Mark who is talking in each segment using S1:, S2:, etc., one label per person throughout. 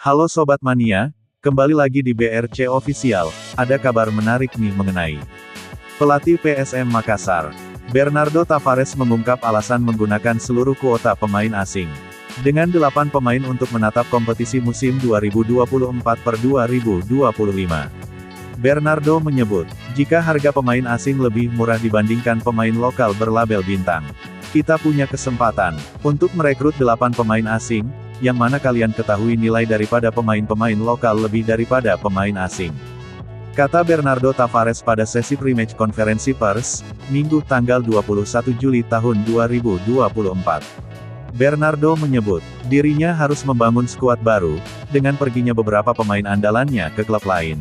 S1: Halo Sobat Mania, kembali lagi di BRC Official, ada kabar menarik nih mengenai pelatih PSM Makassar. Bernardo Tavares mengungkap alasan menggunakan seluruh kuota pemain asing. Dengan 8 pemain untuk menatap kompetisi musim 2024-2025. Bernardo menyebut, jika harga pemain asing lebih murah dibandingkan pemain lokal berlabel bintang, kita punya kesempatan untuk merekrut 8 pemain asing, yang mana kalian ketahui nilai daripada pemain-pemain lokal lebih daripada pemain asing. Kata Bernardo Tavares pada sesi pre-match konferensi pers, Minggu tanggal 21 Juli tahun 2024. Bernardo menyebut, dirinya harus membangun skuad baru, dengan perginya beberapa pemain andalannya ke klub lain.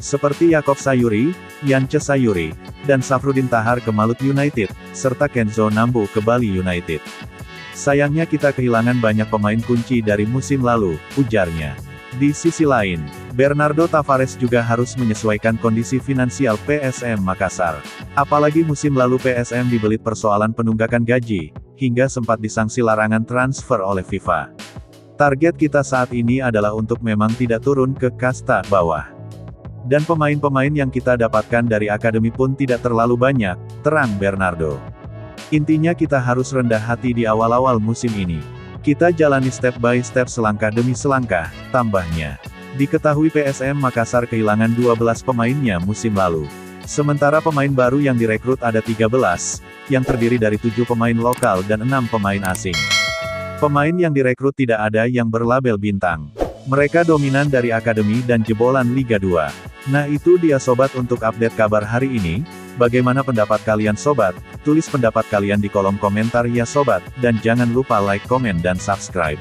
S1: Seperti Yakob Sayuri, Yance Sayuri, dan Safrudin Tahar ke Malut United, serta Kenzo Nambu ke Bali United. Sayangnya kita kehilangan banyak pemain kunci dari musim lalu, ujarnya. Di sisi lain, Bernardo Tavares juga harus menyesuaikan kondisi finansial PSM Makassar. Apalagi musim lalu PSM dibelit persoalan penunggakan gaji, hingga sempat disangsi larangan transfer oleh FIFA. Target kita saat ini adalah untuk memang tidak turun ke kasta bawah. Dan pemain-pemain yang kita dapatkan dari akademi pun tidak terlalu banyak, terang Bernardo. Intinya kita harus rendah hati di awal-awal musim ini. Kita jalani step by step selangkah demi selangkah, tambahnya. Diketahui PSM Makassar kehilangan 12 pemainnya musim lalu. Sementara pemain baru yang direkrut ada 13, yang terdiri dari 7 pemain lokal dan 6 pemain asing. Pemain yang direkrut tidak ada yang berlabel bintang. Mereka dominan dari akademi dan jebolan Liga 2. Nah itu dia sobat untuk update kabar hari ini. Bagaimana pendapat kalian sobat? Tulis pendapat kalian di kolom komentar ya sobat, dan jangan lupa like, komen dan subscribe.